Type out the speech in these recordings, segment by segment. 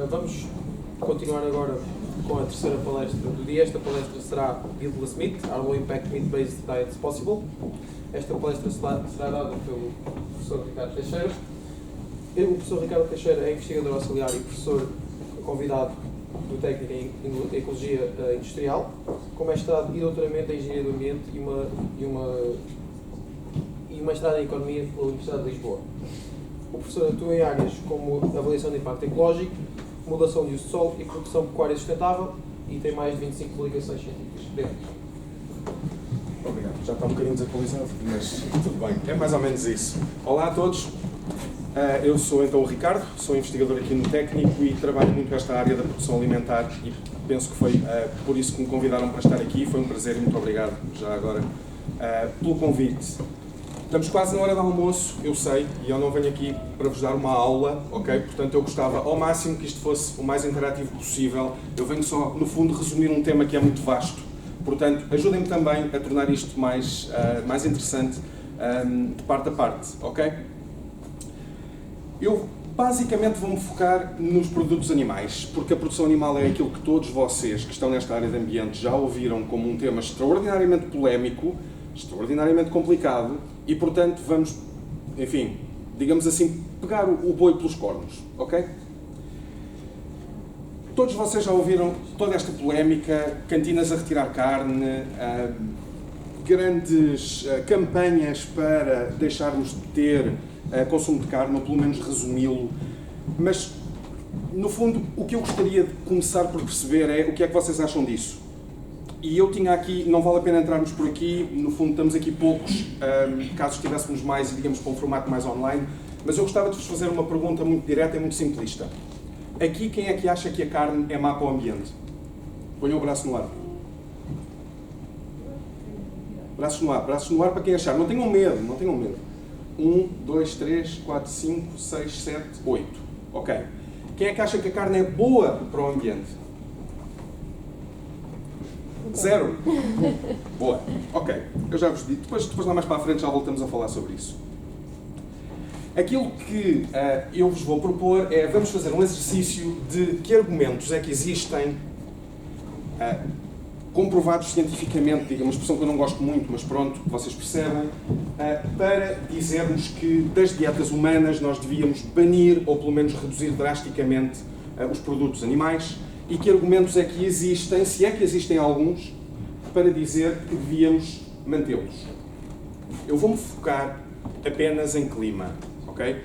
Vamos continuar agora com a terceira palestra do dia. Esta palestra será Build Less Meat, Are Low Impact Meat-Based Diets Possible? Esta palestra será dada pelo professor Ricardo Teixeira. O professor Ricardo Teixeira é investigador auxiliar e professor convidado do técnico em Ecologia Industrial, com mestrado e doutoramento em Engenharia do Ambiente e mestrado em Economia pela Universidade de Lisboa. O professor atua em áreas como avaliação de impacto ecológico, modulação de uso de solo e produção pecuária sustentável e tem mais de 25 publicações científicas dentro. Obrigado. Já está um bocadinho desatualizado, mas tudo bem. É mais ou menos isso. Olá a todos. Eu sou então o Ricardo, sou investigador aqui no técnico e trabalho muito nesta área da produção alimentar e penso que foi por isso que me convidaram para estar aqui. Foi um prazer e muito obrigado já agora pelo convite. Estamos quase na hora do almoço, eu sei, e eu não venho aqui para vos dar uma aula, ok? Portanto, eu gostava ao máximo que isto fosse o mais interativo possível. Eu venho só, no fundo, resumir um tema que é muito vasto. Portanto, ajudem-me também a tornar isto mais interessante de parte a parte, ok? Eu basicamente vou-me focar nos produtos animais, porque a produção animal é aquilo que todos vocês que estão nesta área de ambiente já ouviram como um tema extraordinariamente polémico, extraordinariamente complicado e, portanto, vamos, enfim, digamos assim, pegar o boi pelos cornos, ok? Todos vocês já ouviram toda esta polémica, cantinas a retirar carne, grandes campanhas para deixarmos de ter consumo de carne, ou pelo menos resumi-lo, mas, no fundo, o que eu gostaria de começar por perceber é o que é que vocês acham disso. E eu tinha aqui, não vale a pena entrarmos por aqui, no fundo estamos aqui poucos, caso estivéssemos mais, digamos, para um formato mais online, mas eu gostava de vos fazer uma pergunta muito direta e muito simplista. Aqui, quem é que acha que a carne é má para o ambiente? Ponham o braço no ar. Braços no ar para quem achar. Não tenham medo, não tenham medo. 1, 2, 3, 4, 5, 6, 7, 8. Ok. Quem é que acha que a carne é boa para o ambiente? 0. Boa. Ok. Eu já vos digo. Depois lá mais para a frente já voltamos a falar sobre isso. Aquilo que eu vos vou propor é, vamos fazer um exercício de que argumentos é que existem comprovados cientificamente, diga uma expressão que eu não gosto muito, mas pronto, vocês percebem, para dizermos que das dietas humanas nós devíamos banir ou pelo menos reduzir drasticamente os produtos animais e que argumentos é que existem, se é que existem alguns, para dizer que devíamos mantê-los. Eu vou-me focar apenas em clima, ok?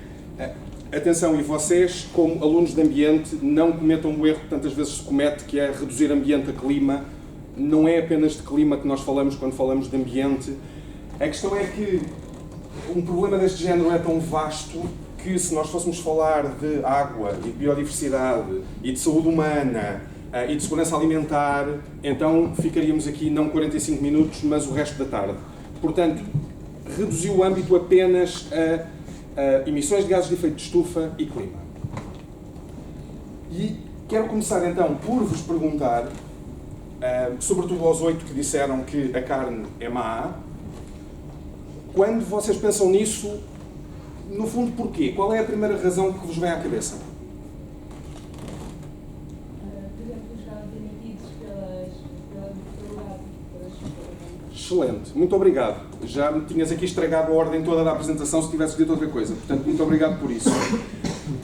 Atenção, e vocês, como alunos de ambiente, não cometam o erro que tantas vezes se comete, que é reduzir ambiente a clima. Não é apenas de clima que nós falamos quando falamos de ambiente. A questão é que um problema deste género é tão vasto que se nós fôssemos falar de água e de biodiversidade e de saúde humana e de segurança alimentar, então ficaríamos aqui não 45 minutos, mas o resto da tarde. Portanto, reduzir o âmbito apenas a emissões de gases de efeito de estufa e clima. E quero começar então por vos perguntar, sobretudo aos 8 que disseram que a carne é má, quando vocês pensam nisso, no fundo, porquê? Qual é a primeira razão que vos vem à cabeça? Por exemplo, os gases emitidos pela mortalidade. Excelente, muito obrigado. Já me tinhas aqui estragado a ordem toda da apresentação se tivesse dito outra coisa, portanto, muito obrigado por isso.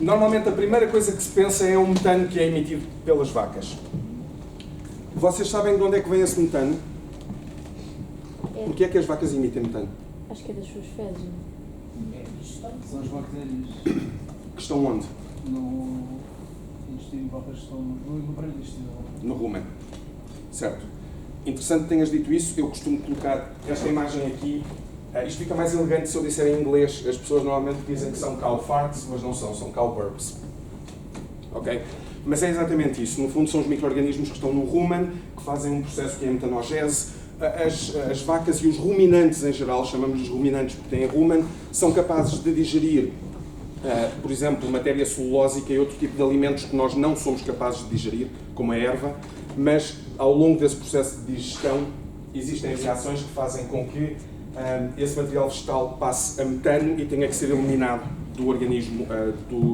Normalmente, a primeira coisa que se pensa é o metano que é emitido pelas vacas. Vocês sabem de onde é que vem esse metano? Porquê é que as vacas emitem metano? Acho que é das suas fezes, não? São as bactérias Que estão onde? no intestino, vocês estão no aparelho intestino. No rumen. Certo. Interessante que tenhas dito isso. Eu costumo colocar esta imagem aqui. Isto fica mais elegante se eu disser em inglês. As pessoas normalmente dizem que são cow farts, mas não são cow burps. Ok? Mas é exatamente isso. No fundo, são os micro-organismos que estão no rumen, que fazem um processo que é a metanogese. As vacas e os ruminantes em geral, chamamos-lhes ruminantes porque têm rumen, são capazes de digerir, por exemplo, matéria celulósica e outro tipo de alimentos que nós não somos capazes de digerir, como a erva, mas ao longo desse processo de digestão existem reações que fazem com que esse material vegetal passe a metano e tenha que ser eliminado do organismo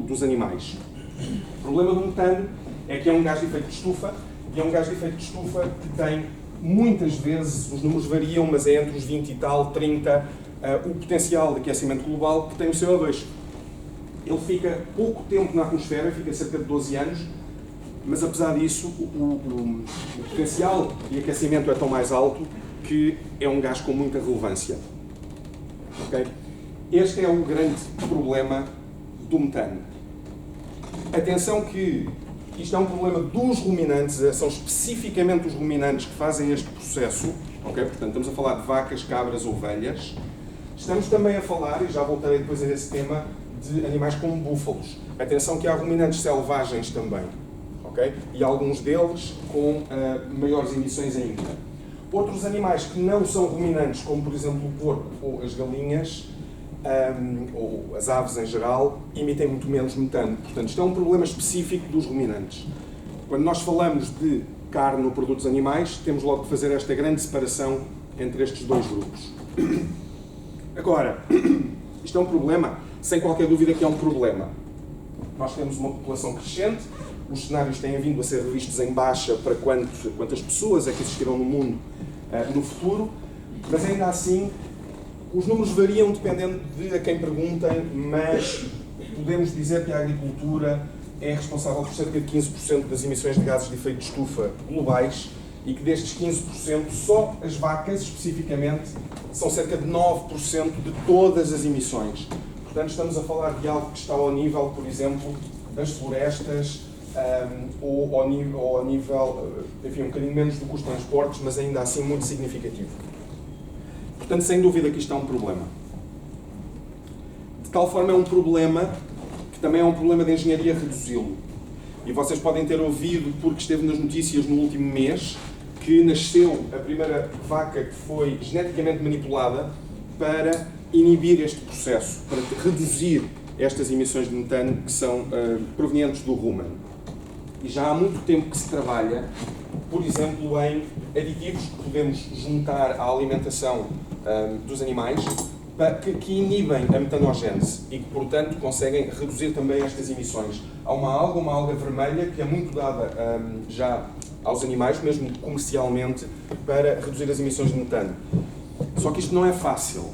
dos animais. O problema do metano é que é um gás de efeito de estufa, e é um gás de efeito de estufa que tem, muitas vezes, os números variam, mas é entre os 20 e tal, 30, o potencial de aquecimento global que tem o CO2. Ele fica pouco tempo na atmosfera, fica cerca de 12 anos, mas apesar disso, o potencial de aquecimento é tão mais alto que é um gás com muita relevância. Okay? Este é o grande problema do metano. Atenção que isto é um problema dos ruminantes, são especificamente os ruminantes que fazem este processo, okay? Portanto, estamos a falar de vacas, cabras, ovelhas. Estamos também a falar, e já voltarei depois a esse tema, de animais como búfalos. Atenção que há ruminantes selvagens também, okay? E alguns deles com maiores emissões ainda. Outros animais que não são ruminantes, como por exemplo o porco ou as galinhas, ou as aves em geral, emitem muito menos metano. Portanto, isto é um problema específico dos ruminantes. Quando nós falamos de carne ou produtos animais, temos logo de fazer esta grande separação entre estes dois grupos. Agora, isto é um problema, sem qualquer dúvida que é um problema. Nós temos uma população crescente, os cenários têm vindo a ser revistos em baixa para quantas pessoas é que existirão no mundo no futuro, mas ainda assim os números variam dependendo de a quem perguntem, mas podemos dizer que a agricultura é responsável por cerca de 15% das emissões de gases de efeito de estufa globais e que destes 15%, só as vacas, especificamente, são cerca de 9% de todas as emissões. Portanto, estamos a falar de algo que está ao nível, por exemplo, das florestas, ou ao nível, enfim, um bocadinho menos do que os transportes, mas ainda assim muito significativo. Portanto, sem dúvida que isto é um problema. De tal forma é um problema que também é um problema de engenharia reduzi-lo. E vocês podem ter ouvido, porque esteve nas notícias no último mês, que nasceu a primeira vaca que foi geneticamente manipulada para inibir este processo, para reduzir estas emissões de metano que são provenientes do rumen. E já há muito tempo que se trabalha, por exemplo, em aditivos que podemos juntar à alimentação dos animais que inibem a metanogênese e que, portanto, conseguem reduzir também estas emissões. Há uma alga vermelha, que é muito dada já aos animais, mesmo comercialmente, para reduzir as emissões de metano. Só que isto não é fácil.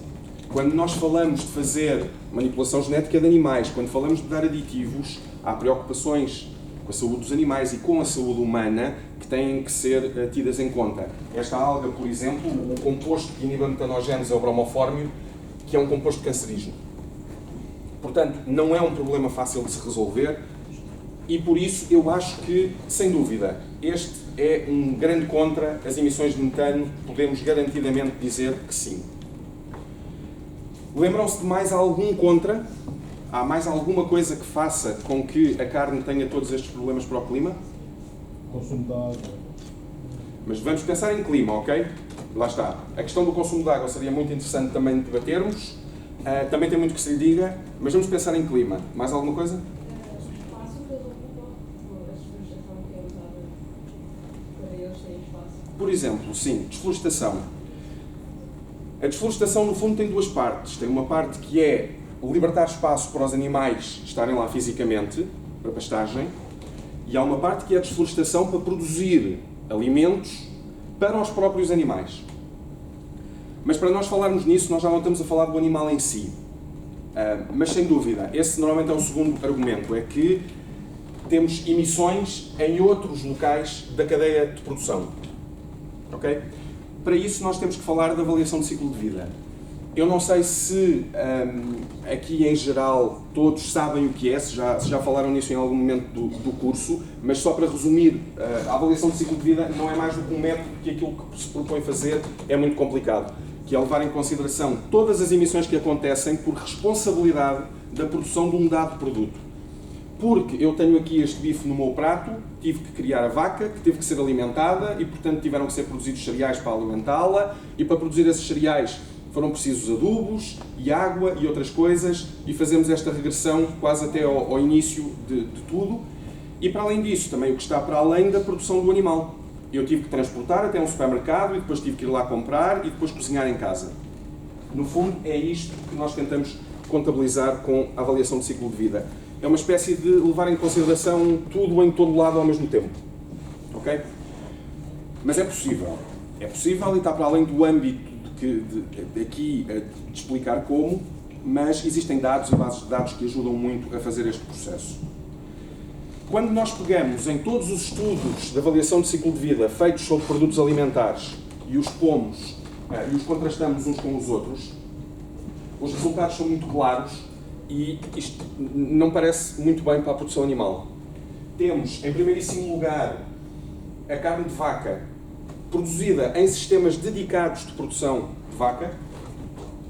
Quando nós falamos de fazer manipulação genética de animais, quando falamos de dar aditivos, há preocupações com a saúde dos animais e com a saúde humana que têm que ser tidas em conta. Esta alga, por exemplo, o composto que inibe a metanogênese é o bromofórmio, que é um composto cancerígeno. Portanto, não é um problema fácil de se resolver e, por isso, eu acho que, sem dúvida, este é um grande contra as emissões de metano, podemos garantidamente dizer que sim. Lembram-se de mais algum contra? Há mais alguma coisa que faça com que a carne tenha todos estes problemas para o clima? Consumo de água. Mas vamos pensar em clima, ok? Lá está. A questão do consumo de água seria muito interessante também de debatermos. Também tem muito que se lhe diga, mas vamos pensar em clima. Mais alguma coisa? O espaço que eles ocupam, a desflorestação que é usada para eles terem espaço. Por exemplo, sim, desflorestação. A desflorestação, no fundo, tem duas partes. Tem uma parte que é libertar espaço para os animais estarem lá fisicamente, para pastagem, e há uma parte que é a desflorestação para produzir alimentos para os próprios animais. Mas para nós falarmos nisso, nós já não estamos a falar do animal em si. Mas sem dúvida, esse normalmente é o segundo argumento, é que temos emissões em outros locais da cadeia de produção. Ok? Para isso nós temos que falar da avaliação de ciclo de vida. Eu não sei se aqui em geral todos sabem o que é, se já falaram nisso em algum momento do curso, mas só para resumir, a avaliação de ciclo de vida não é mais do que um método que aquilo que se propõe fazer é muito complicado, que é levar em consideração todas as emissões que acontecem por responsabilidade da produção de um dado produto. Porque eu tenho aqui este bife no meu prato, tive que criar a vaca, que teve que ser alimentada e, portanto, tiveram que ser produzidos cereais para alimentá-la e para produzir esses cereais foram precisos adubos e água e outras coisas e fazemos esta regressão quase até ao início de tudo. E, para além disso, também o que está para além da produção do animal. Eu tive que transportar até um supermercado e depois tive que ir lá comprar e depois cozinhar em casa. No fundo, é isto que nós tentamos contabilizar com a avaliação de ciclo de vida. é uma espécie de levar em consideração tudo em todo lado ao mesmo tempo. Ok? Mas é possível. É possível e está para além do âmbito aqui de explicar como, mas existem dados e bases de dados que ajudam muito a fazer este processo. Quando nós pegamos em todos os estudos de avaliação de ciclo de vida feitos sobre produtos alimentares e os pomos e os contrastamos uns com os outros, os resultados são muito claros e isto não parece muito bem para a produção animal. Temos, em primeiríssimo lugar, a carne de vaca produzida em sistemas dedicados de produção de vaca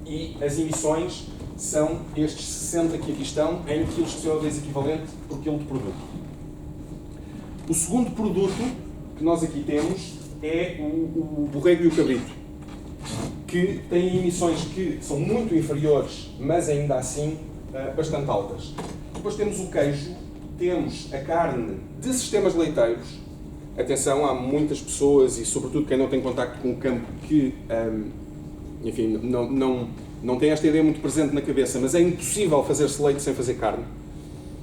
e as emissões são estes 60 que aqui estão em kg de CO2 equivalente por quilo de produto. O segundo produto que nós aqui temos é o borrego e o cabrito, que têm emissões que são muito inferiores, mas ainda assim bastante altas. Depois temos o queijo, temos a carne de sistemas leiteiros. Atenção, há muitas pessoas, e sobretudo quem não tem contacto com o campo, que enfim, não tem esta ideia muito presente na cabeça, mas é impossível fazer-se leite sem fazer carne.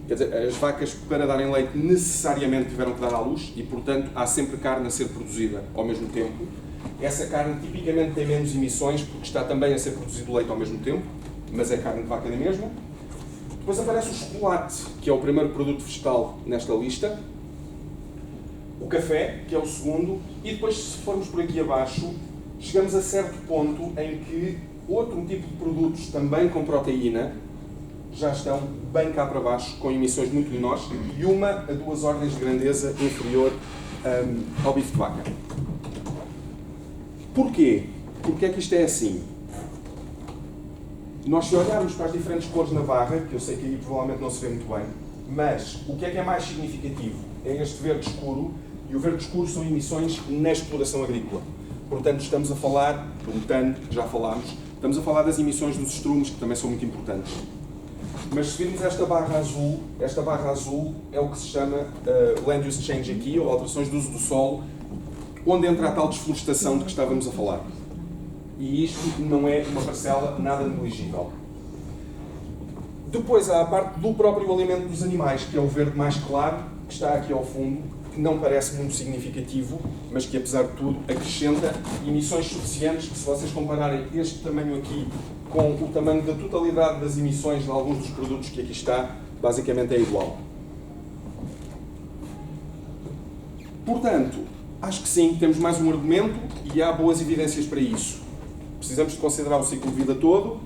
Quer dizer, as vacas, para darem leite, necessariamente tiveram que dar à luz e, portanto, há sempre carne a ser produzida ao mesmo tempo. Essa carne tipicamente tem menos emissões porque está também a ser produzido leite ao mesmo tempo, mas é carne de vaca da mesma. Depois aparece o chocolate, que é o primeiro produto vegetal nesta lista. O café, que é o segundo. E depois, se formos por aqui abaixo, chegamos a certo ponto em que outro tipo de produtos, também com proteína, já estão bem cá para baixo, com emissões muito menores e 1 a 2 ordens de grandeza inferior ao bife de vaca. Porquê? Porque é que isto é assim? Nós, se olharmos para as diferentes cores na barra, que eu sei que aí provavelmente não se vê muito bem, mas o que é mais significativo é este verde escuro, e o verde escuro são emissões na exploração agrícola. Portanto, estamos a falar do metano, que já falámos, estamos a falar das emissões dos estrumes, que também são muito importantes. Mas se virmos esta barra azul é o que se chama Land Use Change aqui, ou alterações de uso do solo, onde entra a tal desflorestação de que estávamos a falar. E isto não é uma parcela nada negligível. Depois há a parte do próprio alimento dos animais, que é o verde mais claro, que está aqui ao fundo, que não parece muito significativo, mas que apesar de tudo acrescenta emissões suficientes que, se vocês compararem este tamanho aqui com o tamanho da totalidade das emissões de alguns dos produtos que aqui está, basicamente é igual. Portanto, acho que sim, temos mais um argumento e há boas evidências para isso. Precisamos de considerar o ciclo de vida todo,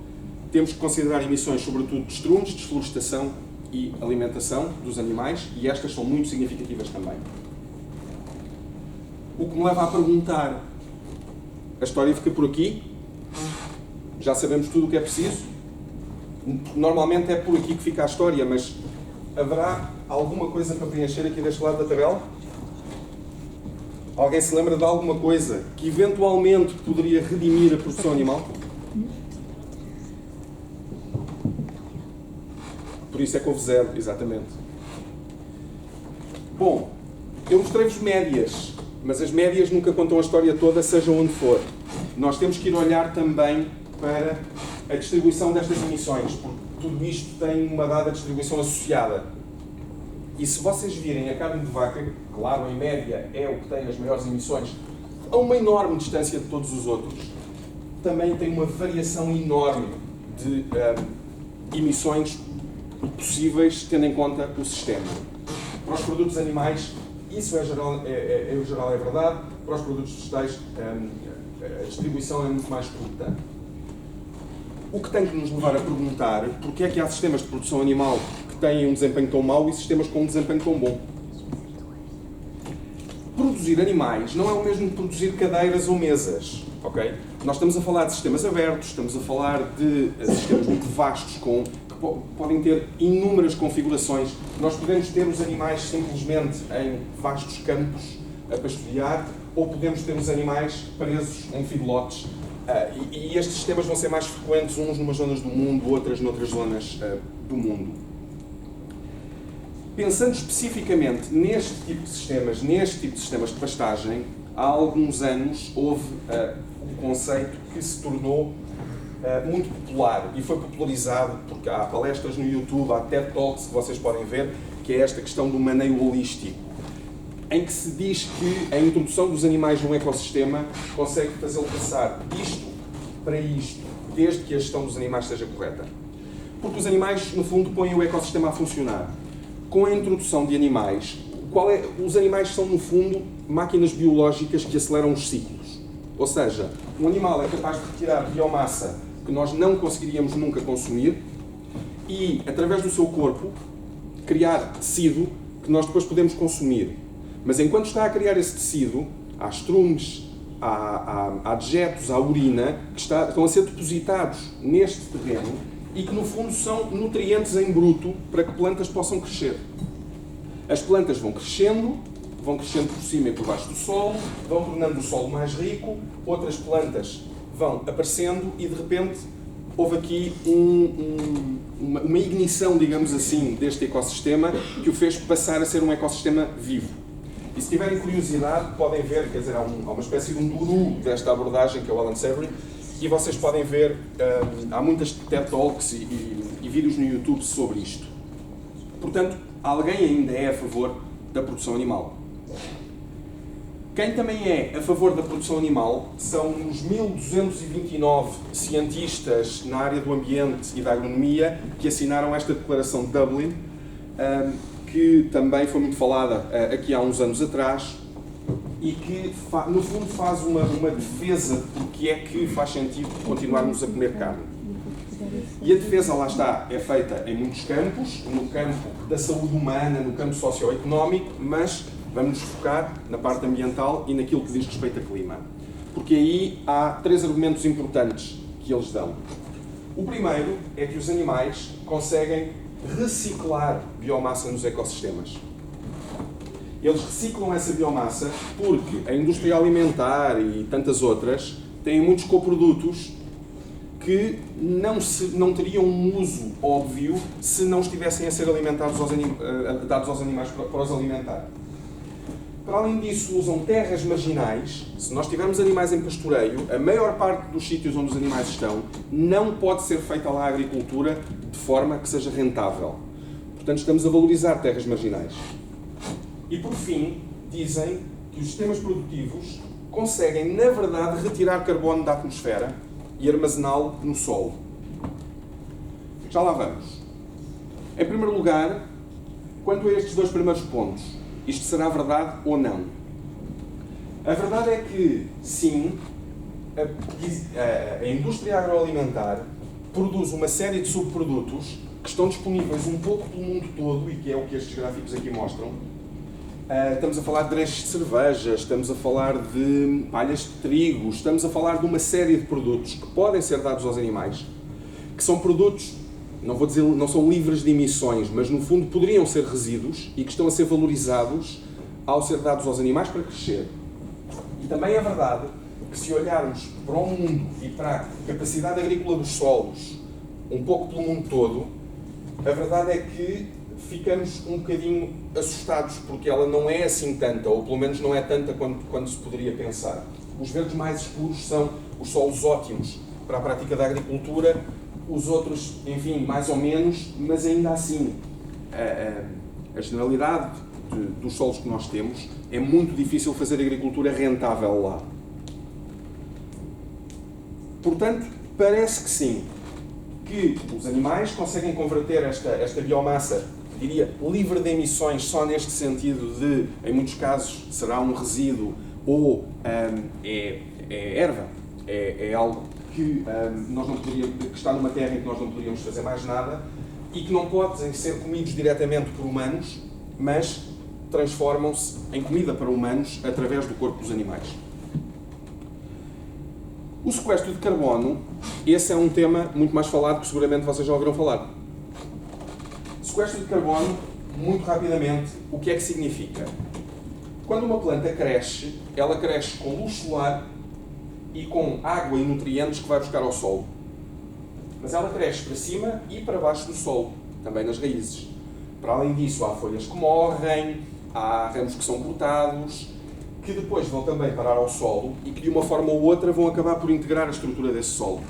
temos que considerar emissões, sobretudo de estrumes, desflorestação e alimentação dos animais, e estas são muito significativas também. O que me leva a perguntar, a história fica por aqui? Já sabemos tudo o que é preciso? Normalmente é por aqui que fica a história, mas haverá alguma coisa para preencher aqui deste lado da tabela? Alguém se lembra de alguma coisa que eventualmente poderia redimir a produção animal? Por isso é que houve 0, exatamente. Bom, eu mostrei-vos médias, mas as médias nunca contam a história toda, seja onde for. Nós temos que ir olhar também para a distribuição destas emissões, porque tudo isto tem uma dada distribuição associada. E se vocês virem a carne de vaca, claro, em média é o que tem as maiores emissões, a uma enorme distância de todos os outros, também tem uma variação enorme de emissões possíveis, tendo em conta o sistema. Para os produtos animais, isso em geral é verdade. Para os produtos vegetais, a distribuição é muito mais curta. O que tem que nos levar a perguntar porque é que há sistemas de produção animal que têm um desempenho tão mau e sistemas com um desempenho tão bom. Produzir animais não é o mesmo que produzir cadeiras ou mesas, ok? Nós estamos a falar de sistemas abertos, estamos a falar de sistemas muito vastos, que podem ter inúmeras configurações. Nós podemos ter os animais simplesmente em vastos campos a pastorear, ou podemos ter os animais presos em feedlots. E estes sistemas vão ser mais frequentes, uns numas zonas do mundo, outras noutras zonas do mundo. Pensando especificamente neste tipo de sistemas de pastagem, há alguns anos houve um conceito que se tornou muito popular e foi popularizado porque há palestras no YouTube, há TED Talks que vocês podem ver, que é esta questão do maneio holístico, em que se diz que a introdução dos animais num ecossistema consegue fazê-lo passar disto para isto, desde que a gestão dos animais seja correta. Porque os animais, no fundo, põem o ecossistema a funcionar. Com a introdução de animais, os animais são, no fundo, máquinas biológicas que aceleram os ciclos. Ou seja, um animal é capaz de retirar biomassa que nós não conseguiríamos nunca consumir e, através do seu corpo, criar tecido que nós depois podemos consumir. Mas enquanto está a criar esse tecido, há estrumes, há dejetos, há urina, que estão a ser depositados neste terreno e que, no fundo, são nutrientes em bruto para que plantas possam crescer. As plantas vão crescendo por cima e por baixo do solo, vão tornando o solo mais rico, outras plantas vão aparecendo e, de repente, houve aqui uma ignição, digamos assim, deste ecossistema que o fez passar a ser um ecossistema vivo. E se tiverem curiosidade, podem ver, quer dizer, há uma espécie de um guru desta abordagem, que é o Alan Savory, e vocês podem ver, há muitas TED Talks e vídeos no YouTube sobre isto. Portanto, alguém ainda é a favor da produção animal. Quem também é a favor da produção animal são os 1229 cientistas na área do ambiente e da agronomia que assinaram esta declaração de Dublin, que também foi muito falada aqui há uns anos atrás e que, no fundo, faz uma defesa de porque é que faz sentido continuarmos a comer carne. E a defesa, lá está, é feita em muitos campos, no campo da saúde humana, no campo socioeconómico, mas vamos nos focar na parte ambiental e naquilo que diz respeito a clima. Porque aí há 3 argumentos importantes que eles dão. O primeiro é que os animais conseguem reciclar biomassa nos ecossistemas. Eles reciclam essa biomassa porque a indústria alimentar e tantas outras têm muitos coprodutos que não teriam um uso óbvio se não estivessem a ser alimentados dados aos animais para os alimentar. Para além disso, usam terras marginais. Se nós tivermos animais em pastoreio, a maior parte dos sítios onde os animais estão não pode ser feita lá a agricultura de forma que seja rentável. Portanto, estamos a valorizar terras marginais. E, por fim, dizem que os sistemas produtivos conseguem, na verdade, retirar carbono da atmosfera e armazená-lo no solo. Já lá vamos. Em primeiro lugar, quanto a estes 2 primeiros pontos, isto será verdade ou não? A verdade é que, sim, a indústria agroalimentar produz uma série de subprodutos que estão disponíveis um pouco pelo mundo todo, e que é o que estes gráficos aqui mostram. Estamos a falar de drechos de cerveja, estamos a falar de palhas de trigo, estamos a falar de uma série de produtos que podem ser dados aos animais, que são produtos, não vou dizer, não são livres de emissões, mas no fundo poderiam ser resíduos e que estão a ser valorizados ao ser dados aos animais para crescer. E também é verdade que, se olharmos para o mundo e para a capacidade agrícola dos solos, um pouco pelo mundo todo, a verdade é que ficamos um bocadinho assustados porque ela não é assim tanta, ou pelo menos não é tanta quando se poderia pensar. Os verdes mais escuros são os solos ótimos para a prática da agricultura, os outros, enfim, mais ou menos, mas ainda assim, a generalidade dos solos que nós temos, é muito difícil fazer agricultura rentável lá. Portanto, parece que sim, que os animais conseguem converter esta biomassa, diria, livre de emissões, só neste sentido de, em muitos casos, será um resíduo ou é erva, é algo que, que está numa terra em que nós não poderíamos fazer mais nada e que não podem ser comidos diretamente por humanos, mas transformam-se em comida para humanos através do corpo dos animais. O sequestro de carbono, esse é um tema muito mais falado que seguramente vocês já ouviram falar. Sequestro de carbono, muito rapidamente, o que é que significa? Quando uma planta cresce, ela cresce com luz solar e com água e nutrientes que vai buscar ao solo. Mas ela cresce para cima e para baixo do solo, também nas raízes. Para além disso, há folhas que morrem, há ramos que são cortados, que depois vão também parar ao solo e que de uma forma ou outra vão acabar por integrar a estrutura desse solo.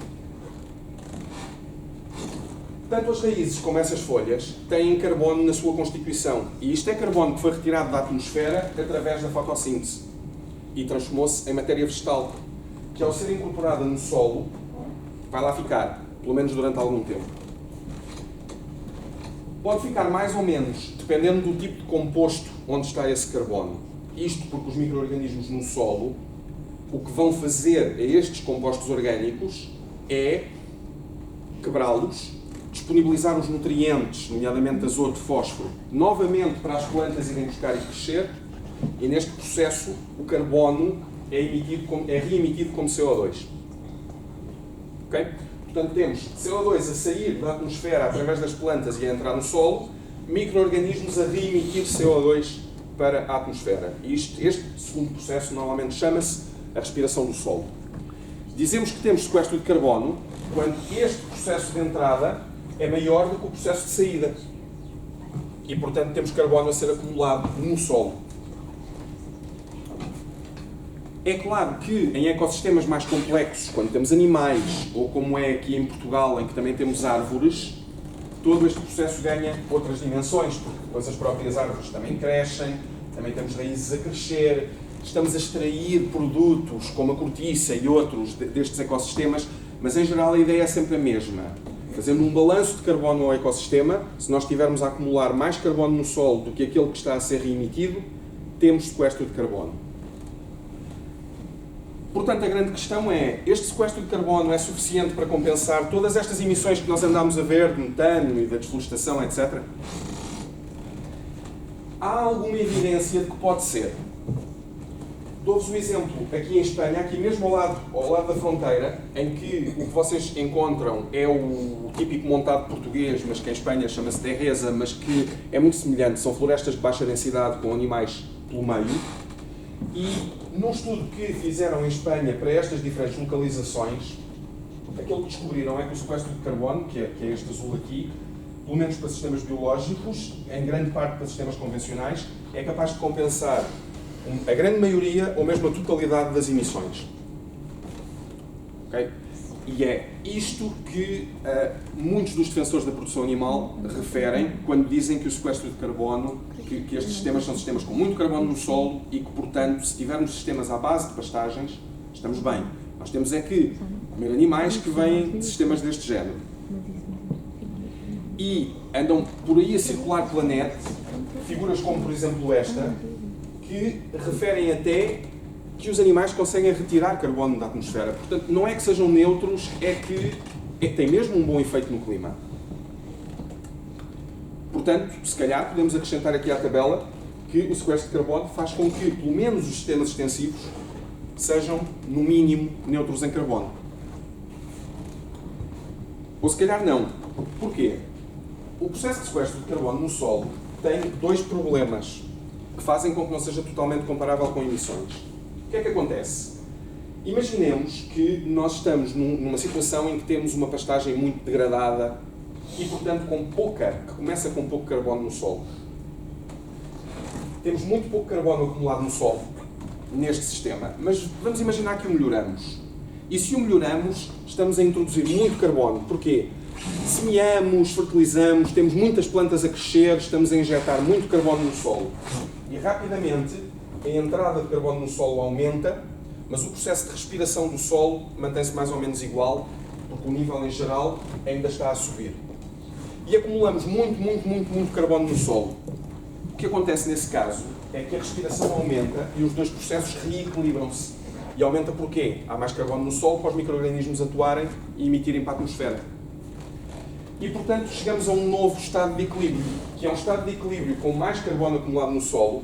Tanto as raízes como essas folhas têm carbono na sua constituição. E isto é carbono que foi retirado da atmosfera através da fotossíntese e transformou-se em matéria vegetal, que ao ser incorporada no solo, vai lá ficar, pelo menos durante algum tempo. Pode ficar mais ou menos, dependendo do tipo de composto onde está esse carbono. Isto porque os micro-organismos no solo, o que vão fazer a estes compostos orgânicos é quebrá-los, disponibilizar os nutrientes, nomeadamente azoto e fósforo, novamente para as plantas irem buscar e crescer, e neste processo o carbono é reemitido como CO2. Okay? Portanto, temos CO2 a sair da atmosfera através das plantas e a entrar no solo, micro-organismos a reemitir CO2 para a atmosfera. E este segundo processo normalmente chama-se a respiração do solo. Dizemos que temos sequestro de carbono quando este processo de entrada é maior do que o processo de saída. E, portanto, temos carbono a ser acumulado no solo. É claro que em ecossistemas mais complexos, quando temos animais, ou como é aqui em Portugal, em que também temos árvores, todo este processo ganha outras dimensões, porque depois as próprias árvores também crescem, também temos raízes a crescer, estamos a extrair produtos como a cortiça e outros destes ecossistemas, mas em geral a ideia é sempre a mesma. Fazendo um balanço de carbono ao ecossistema, se nós estivermos a acumular mais carbono no solo do que aquele que está a ser reemitido, temos sequestro de carbono. Portanto, a grande questão é, este sequestro de carbono é suficiente para compensar todas estas emissões que nós andamos a ver, de metano e da desflorestação, etc? Há alguma evidência de que pode ser. Dou-vos um exemplo aqui em Espanha, aqui mesmo ao lado da fronteira, em que o que vocês encontram é o típico montado português, mas que em Espanha chama-se terreza, mas que é muito semelhante, são florestas de baixa densidade com animais pelo meio. E num estudo que fizeram em Espanha para estas diferentes localizações, aquilo que descobriram é que o sequestro de carbono, que é este azul aqui, pelo menos para sistemas biológicos, em grande parte para sistemas convencionais, é capaz de compensar a grande maioria ou mesmo a totalidade das emissões. Okay? E é isto que muitos dos defensores da produção animal referem quando dizem que o sequestro de carbono, que estes sistemas são sistemas com muito carbono no solo e que, portanto, se tivermos sistemas à base de pastagens, estamos bem. Nós temos é que comer animais que vêm de sistemas deste género. E andam por aí a circular pela net figuras como, por exemplo, esta, que referem até que os animais conseguem retirar carbono da atmosfera. Portanto, não é que sejam neutros, é que tem mesmo um bom efeito no clima. Portanto, se calhar podemos acrescentar aqui à tabela que o sequestro de carbono faz com que, pelo menos, os sistemas extensivos sejam, no mínimo, neutros em carbono. Ou se calhar não. Porquê? O processo de sequestro de carbono no solo tem dois problemas que fazem com que não seja totalmente comparável com emissões. O que é que acontece? Imaginemos que nós estamos numa situação em que temos uma pastagem muito degradada e, portanto, que começa com pouco carbono no solo. Temos muito pouco carbono acumulado no solo, neste sistema, mas vamos imaginar que o melhoramos. E se o melhoramos, estamos a introduzir muito carbono. Porquê? Semeamos, fertilizamos, temos muitas plantas a crescer, estamos a injetar muito carbono no solo. E rapidamente a entrada de carbono no solo aumenta, mas o processo de respiração do solo mantém-se mais ou menos igual, porque o nível em geral ainda está a subir. E acumulamos muito carbono no solo. O que acontece nesse caso é que a respiração aumenta e os dois processos reequilibram-se. E aumenta porquê? Há mais carbono no solo para os micro-organismos atuarem e emitirem para a atmosfera. E, portanto, chegamos a um novo estado de equilíbrio, que é um estado de equilíbrio com mais carbono acumulado no solo,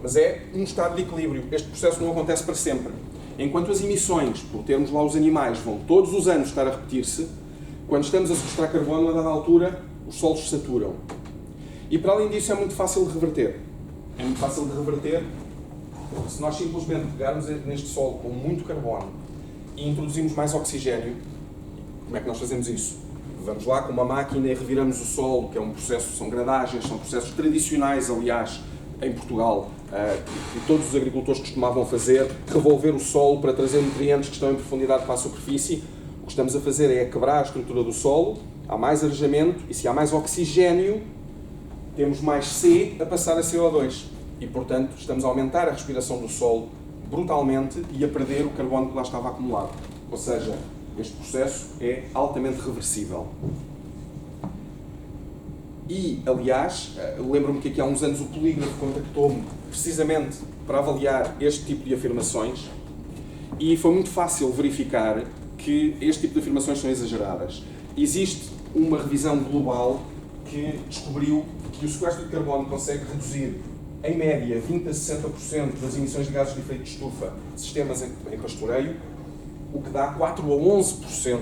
mas é um estado de equilíbrio. Este processo não acontece para sempre. Enquanto as emissões, por termos lá os animais, vão todos os anos estar a repetir-se, quando estamos a sequestrar carbono, a dada altura, os solos se saturam. E, para além disso, é muito fácil de reverter. É muito fácil de reverter se nós simplesmente pegarmos neste solo com muito carbono e introduzimos mais oxigênio. Como é que nós fazemos isso? Vamos lá com uma máquina e reviramos o solo, que é um processo, são gradagens, são processos tradicionais, aliás, em Portugal, que todos os agricultores costumavam fazer, revolver o solo para trazer nutrientes que estão em profundidade para a superfície. O que estamos a fazer é quebrar a estrutura do solo, há mais arejamento, e se há mais oxigénio, temos mais C a passar a CO2. E, portanto, estamos a aumentar a respiração do solo brutalmente e a perder o carbono que lá estava acumulado. Ou seja, este processo é altamente reversível. E, aliás, lembro-me que aqui há uns anos o polígrafo contactou-me precisamente para avaliar este tipo de afirmações e foi muito fácil verificar que este tipo de afirmações são exageradas. Existe uma revisão global que descobriu que o sequestro de carbono consegue reduzir, em média, 20 a 60% das emissões de gases de efeito de estufa de sistemas em pastoreio, o que dá 4 a 11%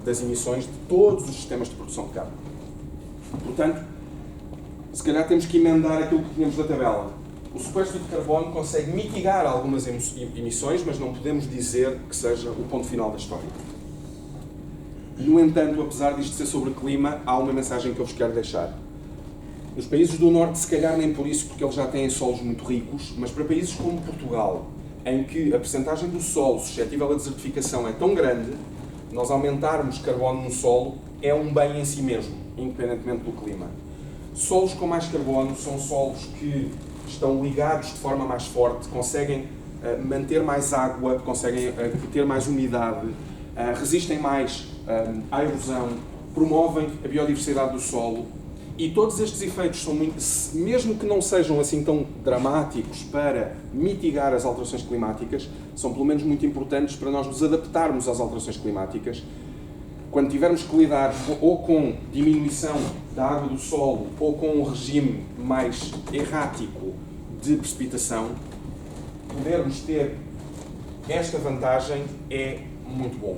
das emissões de todos os sistemas de produção de carne. Portanto, se calhar temos que emendar aquilo que tínhamos da tabela. O sequestro de carbono consegue mitigar algumas emissões, mas não podemos dizer que seja o ponto final da história. No entanto, apesar disto ser sobre clima, há uma mensagem que eu vos quero deixar. Nos países do Norte, se calhar nem por isso, porque eles já têm solos muito ricos, mas para países como Portugal, em que a percentagem do solo suscetível à desertificação é tão grande, nós aumentarmos carbono no solo é um bem em si mesmo, independentemente do clima. Solos com mais carbono são solos que estão ligados de forma mais forte, conseguem manter mais água, conseguem ter mais umidade, resistem mais à erosão, promovem a biodiversidade do solo. E todos estes efeitos são muito, mesmo que não sejam assim tão dramáticos para mitigar as alterações climáticas, são pelo menos muito importantes para nós nos adaptarmos às alterações climáticas. Quando tivermos que lidar ou com diminuição da água do solo ou com um regime mais errático de precipitação, podermos ter esta vantagem é muito bom.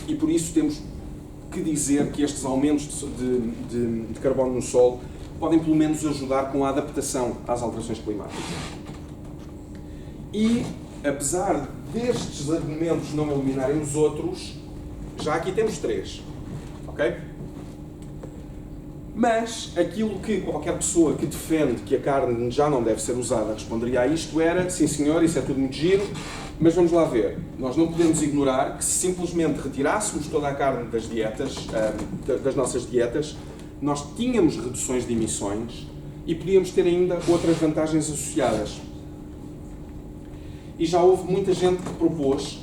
E por isso temos que dizer que estes aumentos de carbono no solo podem pelo menos ajudar com a adaptação às alterações climáticas. E, apesar destes argumentos não eliminarem os outros, já aqui temos 3, ok? Mas aquilo que qualquer pessoa que defende que a carne já não deve ser usada responderia a isto era: sim senhor, isso é tudo muito giro, mas vamos lá ver. Nós não podemos ignorar que se simplesmente retirássemos toda a carne das dietas, das nossas dietas, nós tínhamos reduções de emissões e podíamos ter ainda outras vantagens associadas. E já houve muita gente que propôs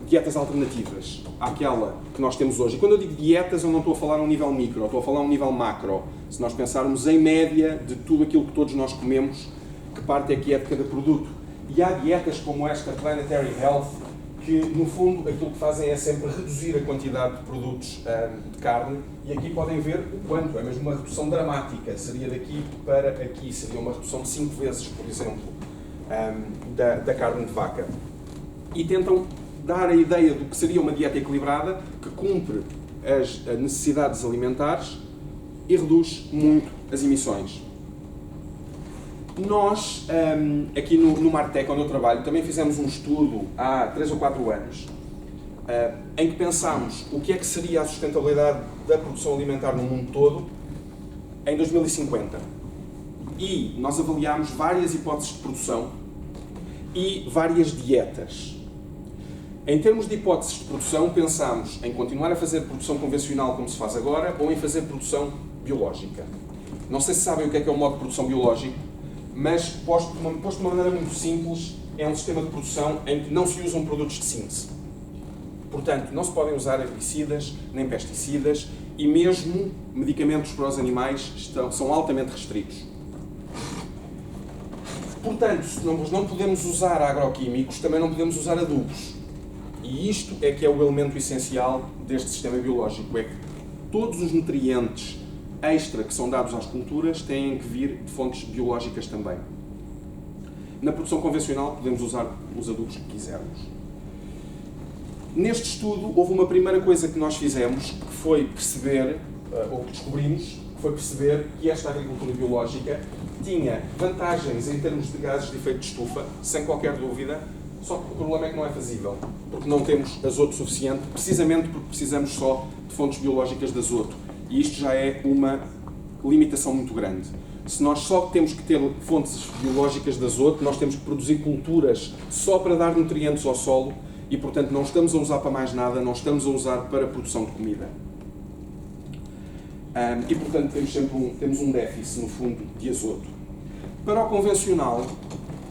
dietas alternativas àquela que nós temos hoje. E quando eu digo dietas, eu não estou a falar a um nível micro, eu estou a falar a um nível macro. Se nós pensarmos em média de tudo aquilo que todos nós comemos, que parte é que é de cada produto. E há dietas como esta Planetary Health, que no fundo aquilo que fazem é sempre reduzir a quantidade de produtos de carne, e aqui podem ver o quanto, é mesmo uma redução dramática. Seria daqui para aqui, seria uma redução de 5 vezes, por exemplo, da carne de vaca. E tentam dar a ideia do que seria uma dieta equilibrada, que cumpre as necessidades alimentares e reduz muito as emissões. Nós, aqui no Martec, onde eu trabalho, também fizemos um estudo há 3 ou 4 anos, em que pensámos o que é que seria a sustentabilidade da produção alimentar no mundo todo em 2050. E nós avaliámos várias hipóteses de produção e várias dietas. Em termos de hipóteses de produção, pensámos em continuar a fazer produção convencional como se faz agora ou em fazer produção biológica. Não sei se sabem o que é o modo de produção biológico, mas posto de uma maneira muito simples, é um sistema de produção em que não se usam produtos de síntese. Portanto, não se podem usar herbicidas, nem pesticidas, e mesmo medicamentos para os animais são altamente restritos. Portanto, se não podemos usar agroquímicos, também não podemos usar adubos. E isto é que é o elemento essencial deste sistema biológico, é que todos os nutrientes extra que são dados às culturas têm que vir de fontes biológicas também. Na produção convencional podemos usar os adubos que quisermos. Neste estudo houve uma primeira coisa que nós fizemos, que foi perceber, ou que descobrimos, que foi perceber que esta agricultura biológica tinha vantagens em termos de gases de efeito de estufa, sem qualquer dúvida, só que o problema é que não é fazível, porque não temos azoto suficiente, precisamente porque precisamos só de fontes biológicas de azoto. E isto já é uma limitação muito grande. Se nós só temos que ter fontes biológicas de azoto, nós temos que produzir culturas só para dar nutrientes ao solo, e, portanto, não estamos a usar para mais nada, não estamos a usar para a produção de comida. E, portanto, temos um déficit, no fundo, de azoto. Para o convencional,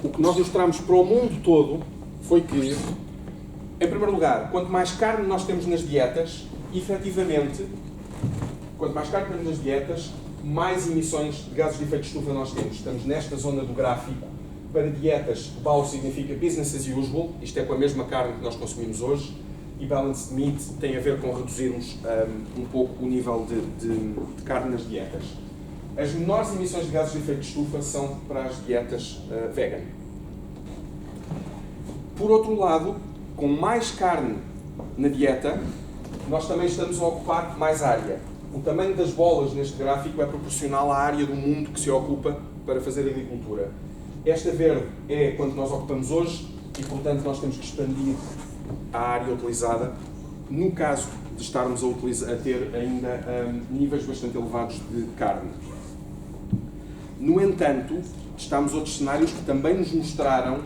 o que nós mostramos para o mundo todo foi que, em primeiro lugar, quanto mais carne nós temos nas dietas, efetivamente, quanto mais carne temos nas dietas, mais emissões de gases de efeito de estufa nós temos. Estamos nesta zona do gráfico. Para dietas, BAU significa business as usual, isto é com a mesma carne que nós consumimos hoje, e balanced meat tem a ver com reduzirmos um pouco o nível de carne nas dietas. As menores emissões de gases de efeito de estufa são para as dietas vegan. Por outro lado, com mais carne na dieta, nós também estamos a ocupar mais área. O tamanho das bolas neste gráfico é proporcional à área do mundo que se ocupa para fazer agricultura. Esta verde é quanto nós ocupamos hoje e, portanto, nós temos que expandir a área utilizada no caso de estarmos a ter ainda níveis bastante elevados de carne. No entanto, estamos outros cenários que também nos mostraram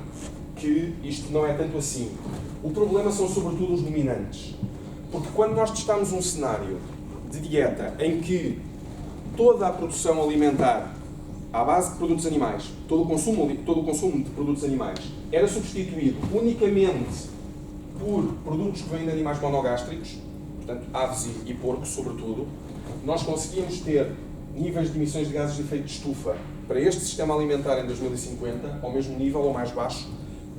que isto não é tanto assim. O problema são sobretudo os dominantes. Porque quando nós testamos um cenário de dieta em que toda a produção alimentar à base de produtos animais, todo o consumo de produtos animais era substituído unicamente por produtos que vêm de animais monogástricos, portanto aves e porcos sobretudo, nós conseguimos ter níveis de emissões de gases de efeito de estufa para este sistema alimentar em 2050 ao mesmo nível ou mais baixo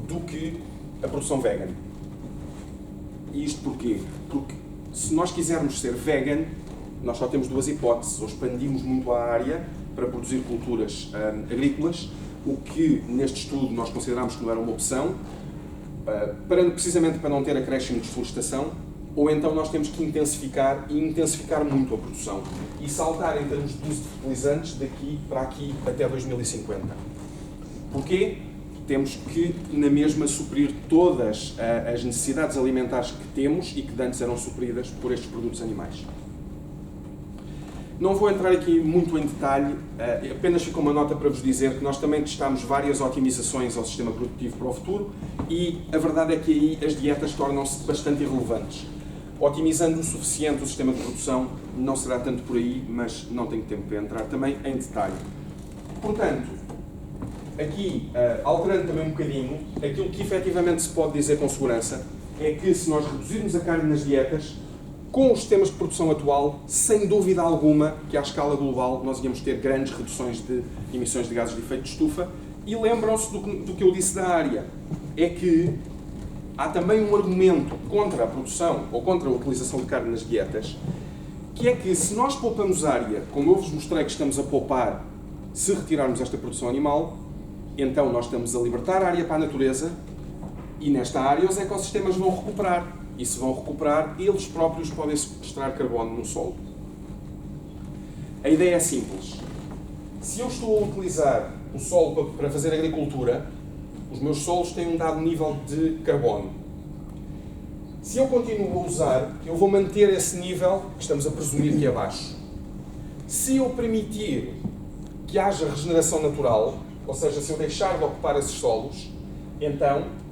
do que a produção vegan. E isto porquê? Porque se nós quisermos ser vegan, nós só temos duas hipóteses: ou expandimos muito a área para produzir culturas agrícolas, o que neste estudo nós consideramos que não era uma opção, precisamente para não ter acréscimo de desflorestação, ou então nós temos que intensificar muito a produção e saltar em termos de uso de fertilizantes daqui para aqui até 2050. Porquê? Temos que, na mesma, suprir todas as necessidades alimentares que temos e que antes eram supridas por estes produtos animais. Não vou entrar aqui muito em detalhe, apenas fica uma nota para vos dizer que nós também testámos várias otimizações ao sistema produtivo para o futuro e a verdade é que aí as dietas tornam-se bastante irrelevantes. Otimizando o suficiente o sistema de produção, não será tanto por aí, mas não tenho tempo para entrar também em detalhe. Portanto, aqui, alterando também um bocadinho, aquilo que efetivamente se pode dizer com segurança é que se nós reduzirmos a carne nas dietas, com os sistemas de produção atual, sem dúvida alguma que à escala global nós íamos ter grandes reduções de emissões de gases de efeito de estufa. E lembram-se do que eu disse da área, é que há também um argumento contra a produção ou contra a utilização de carne nas dietas, que é que se nós poupamos área, como eu vos mostrei que estamos a poupar se retirarmos esta produção animal, então nós estamos a libertar área para a natureza e nesta área os ecossistemas vão recuperar. E se vão recuperar, eles próprios podem sequestrar carbono no solo. A ideia é simples. Se eu estou a utilizar o solo para fazer agricultura, os meus solos têm um dado nível de carbono. Se eu continuo a usar, eu vou manter esse nível que estamos a presumir que é baixo. Se eu permitir que haja regeneração natural, ou seja, se eu deixar de ocupar esses solos, então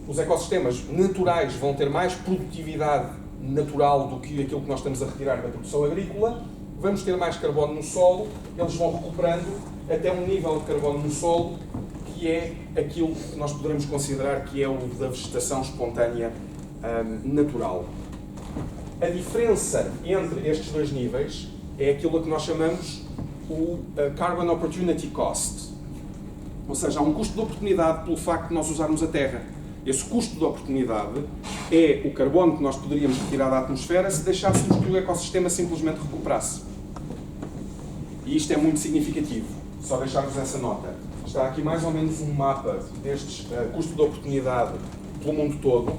os ecossistemas naturais vão ter mais produtividade natural do que aquilo que nós estamos a retirar da produção agrícola, vamos ter mais carbono no solo, eles vão recuperando até um nível de carbono no solo que é aquilo que nós poderemos considerar que é o da vegetação espontânea natural. A diferença entre estes dois níveis é aquilo a que nós chamamos o Carbon Opportunity Cost, ou seja, há um custo de oportunidade pelo facto de nós usarmos a terra. Esse custo de oportunidade é o carbono que nós poderíamos retirar da atmosfera se deixássemos que o ecossistema simplesmente recuperasse. E isto é muito significativo, só deixar-vos essa nota. Está aqui mais ou menos um mapa destes custo de oportunidade pelo mundo todo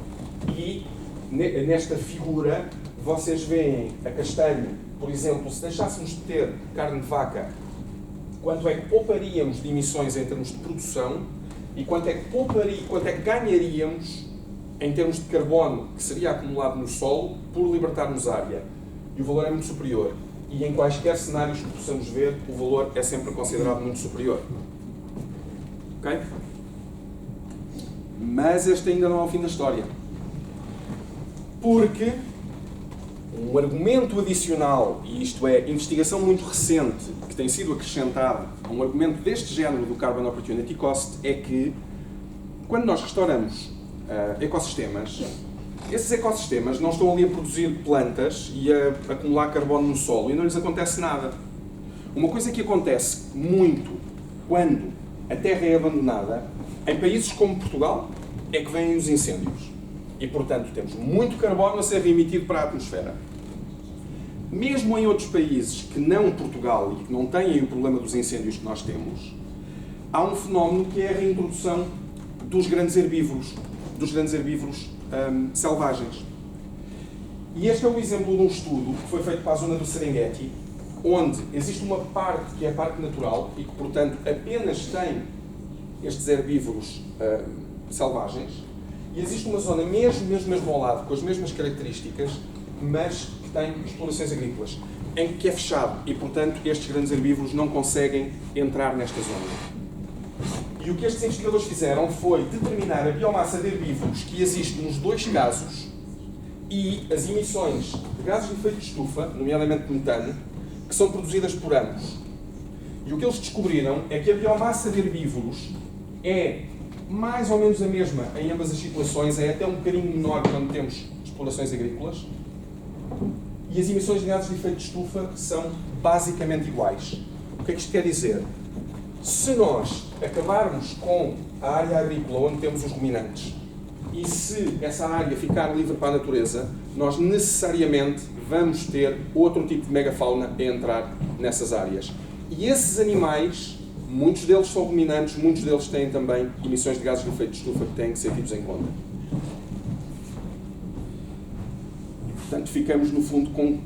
e nesta figura vocês veem a castanho, por exemplo, se deixássemos de ter carne de vaca, quanto é que pouparíamos de emissões em termos de produção e quanto é que ganharíamos em termos de carbono que seria acumulado no solo por libertarmos área. E o valor é muito superior. E em quaisquer cenários que possamos ver, o valor é sempre considerado muito superior. Ok? Mas este ainda não é o fim da história. Porque um argumento adicional, e isto é, investigação muito recente, que tem sido acrescentada a um argumento deste género do Carbon Opportunity Cost, é que quando nós restauramos ecossistemas, esses ecossistemas não estão ali a produzir plantas e a acumular carbono no solo e não lhes acontece nada. Uma coisa que acontece muito quando a terra é abandonada, em países como Portugal, é que vêm os incêndios. E, portanto, temos muito carbono a ser reemitido para a atmosfera. Mesmo em outros países que não Portugal e que não têm o problema dos incêndios que nós temos, há um fenómeno que é a reintrodução dos grandes herbívoros selvagens. E este é o exemplo de um estudo que foi feito para a zona do Serengeti, onde existe uma parte que é a parque natural e que, portanto, apenas tem estes herbívoros selvagens, e existe uma zona mesmo ao lado, com as mesmas características, mas que tem explorações agrícolas, em que é fechado e, portanto, estes grandes herbívoros não conseguem entrar nesta zona. E o que estes investigadores fizeram foi determinar a biomassa de herbívoros que existe nos dois casos e as emissões de gases de efeito de estufa, nomeadamente metano, que são produzidas por ambos. E o que eles descobriram é que a biomassa de herbívoros é mais ou menos a mesma em ambas as situações, é até um bocadinho menor quando temos explorações agrícolas, e as emissões de gases de efeito de estufa são basicamente iguais. O que é que isto quer dizer? Se nós acabarmos com a área agrícola onde temos os ruminantes e se essa área ficar livre para a natureza, nós necessariamente vamos ter outro tipo de megafauna a entrar nessas áreas. E esses animais, muitos deles são ruminantes, muitos deles têm também emissões de gases de efeito de estufa que têm que ser tidos em conta. E, portanto, ficamos, no fundo, com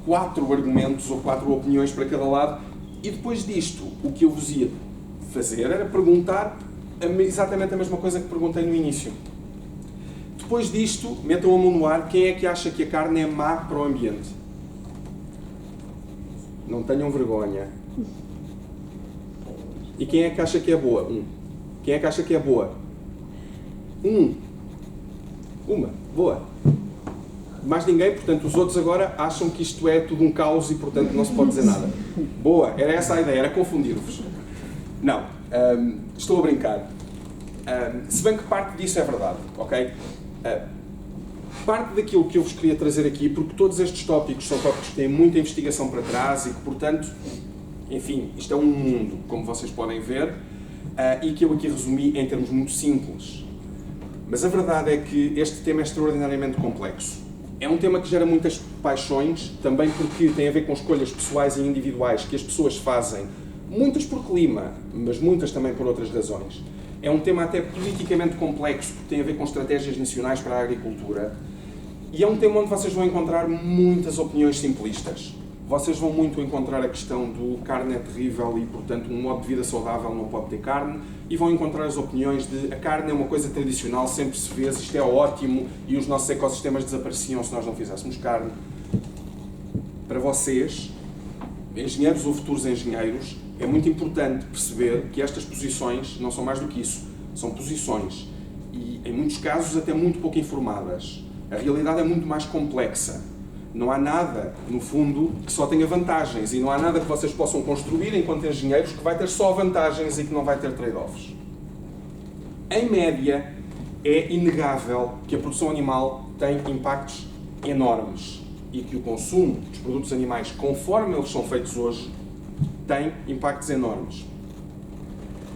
4 argumentos ou 4 opiniões para cada lado. E depois disto, o que eu vos ia fazer era perguntar exatamente a mesma coisa que perguntei no início. Depois disto, metam a mão no ar, quem é que acha que a carne é má para o ambiente? Não tenham vergonha. E quem é que acha que é boa? Quem é que acha que é boa? Uma. Boa. Mais ninguém, portanto, os outros agora acham que isto é tudo um caos e, portanto, não se pode dizer nada. Boa, era essa a ideia, era confundir-vos. Não, estou a brincar. Se bem que parte disso é verdade, ok? Parte daquilo que eu vos queria trazer aqui, porque todos estes tópicos são tópicos que têm muita investigação para trás e que, portanto, enfim, isto é um mundo, como vocês podem ver, e que eu aqui resumi em termos muito simples. Mas a verdade é que este tema é extraordinariamente complexo. É um tema que gera muitas paixões, também porque tem a ver com escolhas pessoais e individuais que as pessoas fazem, muitas por clima, mas muitas também por outras razões. É um tema até politicamente complexo, porque tem a ver com estratégias nacionais para a agricultura. E é um tema onde vocês vão encontrar muitas opiniões simplistas. Vocês vão muito encontrar a questão do carne é terrível e, portanto, um modo de vida saudável não pode ter carne, e vão encontrar as opiniões de a carne é uma coisa tradicional, sempre se fez, isto é ótimo e os nossos ecossistemas desapareciam se nós não fizéssemos carne. Para vocês, engenheiros ou futuros engenheiros, é muito importante perceber que estas posições não são mais do que isso. São posições e, em muitos casos, até muito pouco informadas. A realidade é muito mais complexa. Não há nada, no fundo, que só tenha vantagens e não há nada que vocês possam construir enquanto engenheiros que vai ter só vantagens e que não vai ter trade-offs. Em média, é inegável que a produção animal tem impactos enormes e que o consumo dos produtos animais, conforme eles são feitos hoje, tem impactos enormes.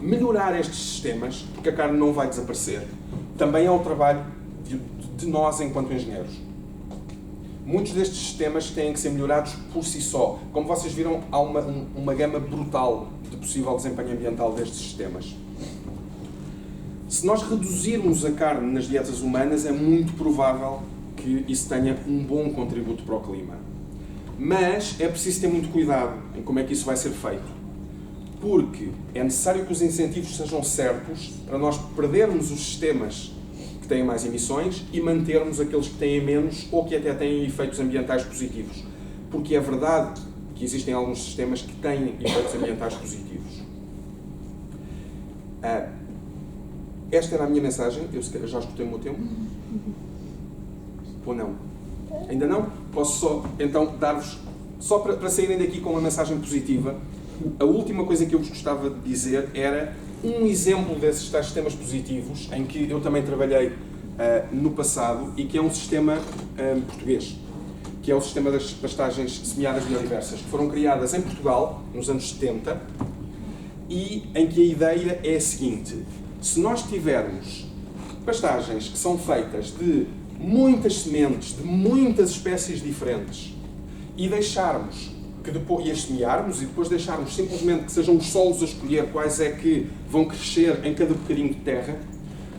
Melhorar estes sistemas, porque a carne não vai desaparecer, também é o trabalho de nós enquanto engenheiros. Muitos destes sistemas têm que ser melhorados por si só. Como vocês viram, há uma gama brutal de possível desempenho ambiental destes sistemas. Se nós reduzirmos a carne nas dietas humanas, é muito provável que isso tenha um bom contributo para o clima. Mas é preciso ter muito cuidado em como é que isso vai ser feito. Porque é necessário que os incentivos sejam certos para nós perdermos os sistemas que têm mais emissões e mantermos aqueles que têm menos ou que até têm efeitos ambientais positivos. Porque é verdade que existem alguns sistemas que têm efeitos ambientais positivos. Esta era a minha mensagem. Eu já escutei o meu tempo. Ou não? Ainda não? Posso só, então, dar-vos, só para saírem daqui com uma mensagem positiva, a última coisa que eu vos gostava de dizer era um exemplo desses tais sistemas positivos, em que eu também trabalhei no passado, e que é um sistema português, que é o sistema das pastagens semeadas biodiversas, que foram criadas em Portugal, nos anos 70, e em que a ideia é a seguinte: se nós tivermos pastagens que são feitas de muitas sementes, de muitas espécies diferentes, e deixarmos que depois, e as semearmos, e depois deixarmos simplesmente que sejam os solos a escolher quais é que vão crescer em cada bocadinho de terra,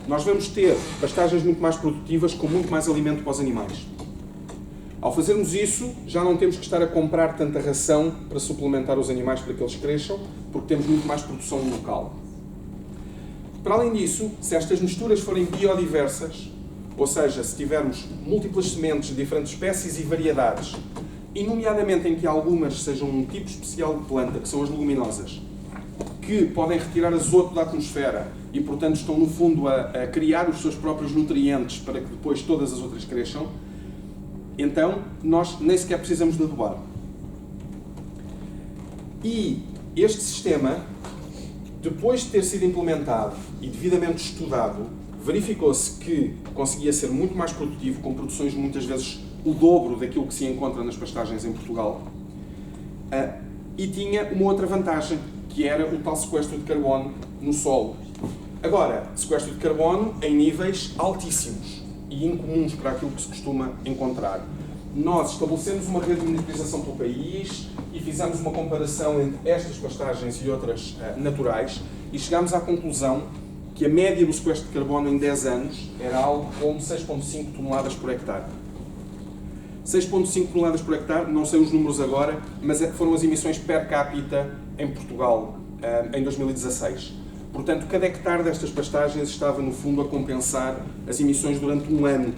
nós vamos ter pastagens muito mais produtivas, com muito mais alimento para os animais. Ao fazermos isso, já não temos que estar a comprar tanta ração para suplementar os animais para que eles cresçam, porque temos muito mais produção local. Para além disso, se estas misturas forem biodiversas, ou seja, se tivermos múltiplas sementes de diferentes espécies e variedades, e nomeadamente em que algumas sejam um tipo especial de planta, que são as leguminosas, que podem retirar azoto da atmosfera e, portanto, estão no fundo a criar os seus próprios nutrientes para que depois todas as outras cresçam, então nós nem sequer precisamos de adubar. E este sistema, depois de ter sido implementado e devidamente estudado, verificou-se que conseguia ser muito mais produtivo, com produções muitas vezes o dobro daquilo que se encontra nas pastagens em Portugal, e tinha uma outra vantagem, que era o tal sequestro de carbono no solo. Agora, sequestro de carbono em níveis altíssimos e incomuns para aquilo que se costuma encontrar. Nós estabelecemos uma rede de monitorização pelo país e fizemos uma comparação entre estas pastagens e outras naturais, e chegámos à conclusão que a média do sequestro de carbono em 10 anos era algo como 6,5 toneladas por hectare. 6,5 toneladas por hectare, não sei os números agora, mas foram as emissões per capita em Portugal em 2016. Portanto, cada hectare destas pastagens estava, no fundo, a compensar as emissões durante um ano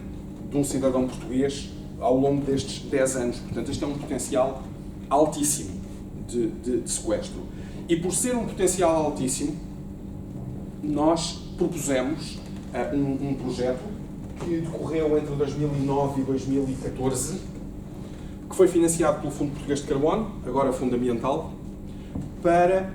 de um cidadão português ao longo destes 10 anos. Portanto, este é um potencial altíssimo de sequestro. E por ser um potencial altíssimo, nós propusemos um projeto que decorreu entre 2009 e 2014, que foi financiado pelo Fundo Português de Carbono, agora Fundo Ambiental, para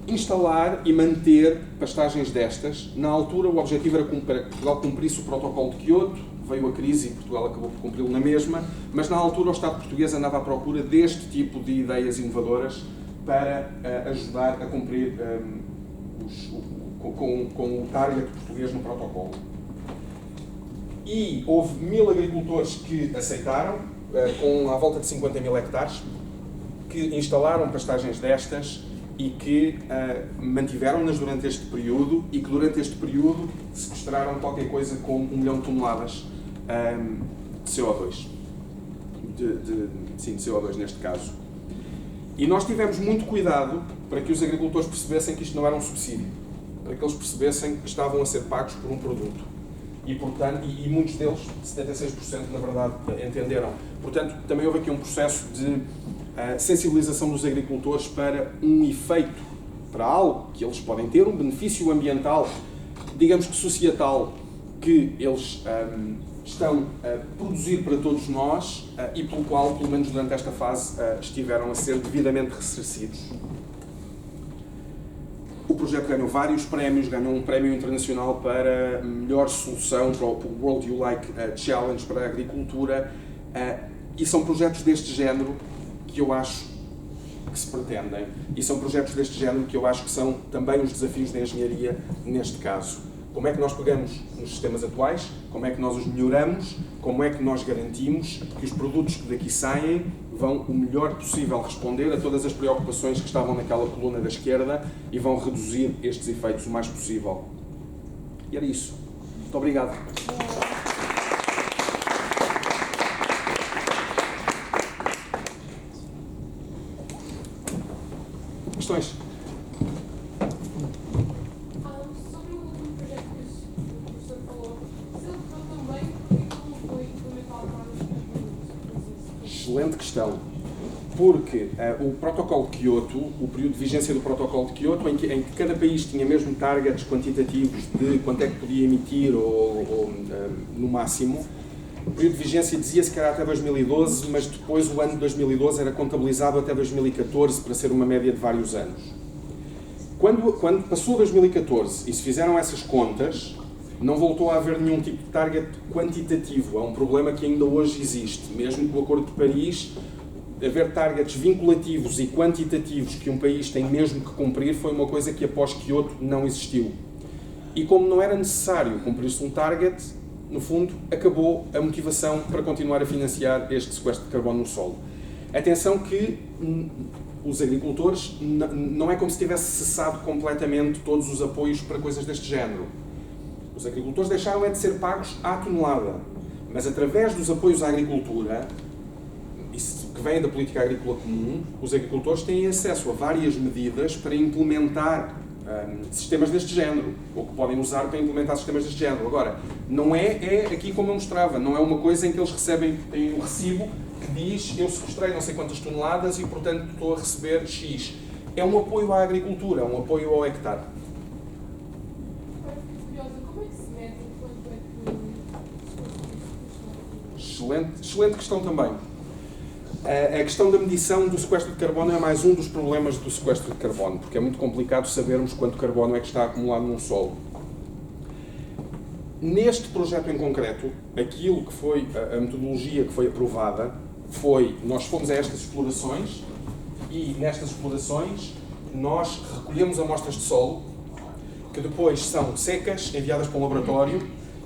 instalar e manter pastagens destas. Na altura, o objetivo era para que Portugal cumprisse o protocolo de Kyoto. Veio a crise e Portugal acabou por cumpri-lo na mesma, mas na altura o Estado português andava à procura deste tipo de ideias inovadoras para ajudar a cumprir com o target português no protocolo. E houve 1000 agricultores que aceitaram, com à volta de 50 mil hectares, que instalaram pastagens destas e que mantiveram-nas durante este período, e que durante este período sequestraram qualquer coisa como 1 milhão de toneladas de CO2. De CO2 neste caso. E nós tivemos muito cuidado para que os agricultores percebessem que isto não era um subsídio, para que eles percebessem que estavam a ser pagos por um produto. E, portanto, e muitos deles, 76% na verdade, entenderam. Portanto, também houve aqui um processo de sensibilização dos agricultores para um efeito, para algo que eles podem ter, um benefício ambiental, digamos que societal, que eles estão a produzir para todos nós e pelo qual, pelo menos durante esta fase, estiveram a ser devidamente ressarcidos. O projeto ganhou vários prémios, ganhou um prémio internacional para melhor solução para o World You Like Challenge para a agricultura, e são projetos deste género que eu acho que se pretendem, e são projetos deste género que eu acho que são também os desafios da engenharia neste caso. Como é que nós pegamos nos sistemas atuais, como é que nós os melhoramos, como é que nós garantimos que os produtos que daqui saem vão o melhor possível responder a todas as preocupações que estavam naquela coluna da esquerda e vão reduzir estes efeitos o mais possível. E era isso. Muito obrigado. Questões? Sobre o último projeto que o professor falou, se ele falou também, porque não foi implementado para os produtos? Excelente questão. Porque o protocolo de Kyoto, o período de vigência do protocolo de Kyoto, em que cada país tinha mesmo targets quantitativos de quanto é que podia emitir no máximo, O período de vigência dizia-se que era até 2012, mas depois o ano de 2012 era contabilizado até 2014 para ser uma média de vários anos. Quando passou 2014 e se fizeram essas contas, não voltou a haver nenhum tipo de target quantitativo. É um problema que ainda hoje existe. Mesmo com o Acordo de Paris, haver targets vinculativos e quantitativos que um país tem mesmo que cumprir foi uma coisa que após Kyoto não existiu. E como não era necessário cumprir-se um target, no fundo, acabou a motivação para continuar a financiar este sequestro de carbono no solo. Atenção que os agricultores não é como se tivesse cessado completamente todos os apoios para coisas deste género. Os agricultores deixaram de ser pagos à tonelada, mas através dos apoios à agricultura, isso que vem da política agrícola comum, os agricultores têm acesso a várias medidas para implementar sistemas deste género, ou que podem usar para implementar sistemas deste género. Agora, não é aqui como eu mostrava, não é uma coisa em que eles recebem, têm um recibo que diz eu sequestrei não sei quantas toneladas e, portanto, estou a receber X. É um apoio à agricultura, é um apoio ao hectare. Agora fico curiosa, como é que se mede quanto é que Excelente questão também. A questão da medição do sequestro de carbono é mais um dos problemas do sequestro de carbono, porque é muito complicado sabermos quanto carbono é que está acumulado num solo. Neste projeto em concreto, aquilo que foi a metodologia que foi aprovada foi, nós fomos a estas explorações e nestas explorações nós recolhemos amostras de solo que depois são secas, enviadas para um laboratório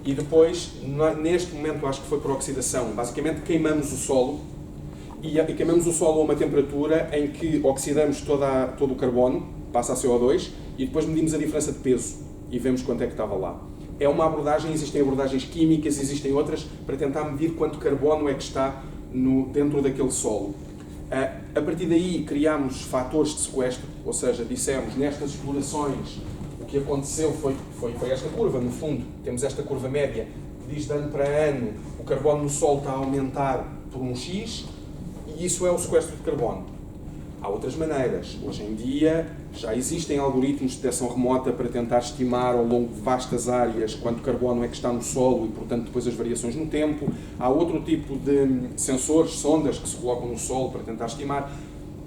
e depois, neste momento acho que foi por oxidação, basicamente queimamos o solo e queimamos o solo a uma temperatura em que oxidamos todo o carbono, passa a CO2, e depois medimos a diferença de peso e vemos quanto é que estava lá. É uma abordagem, existem abordagens químicas, existem outras, para tentar medir quanto carbono é que está dentro daquele solo. A partir daí criámos fatores de sequestro, ou seja, dissemos nestas explorações o que aconteceu foi esta curva, no fundo, temos esta curva média que diz de ano para ano o carbono no solo está a aumentar por um X, e isso é o sequestro de carbono. Há outras maneiras. Hoje em dia já existem algoritmos de detecção remota para tentar estimar ao longo de vastas áreas quanto carbono é que está no solo e, portanto, depois as variações no tempo. Há outro tipo de sensores, sondas que se colocam no solo para tentar estimar,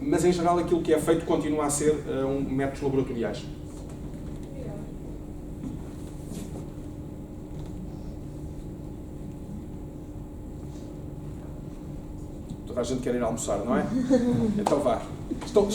mas em geral aquilo que é feito continua a ser métodos laboratoriais. Toda a gente quer ir almoçar, não é? Então vá. Estão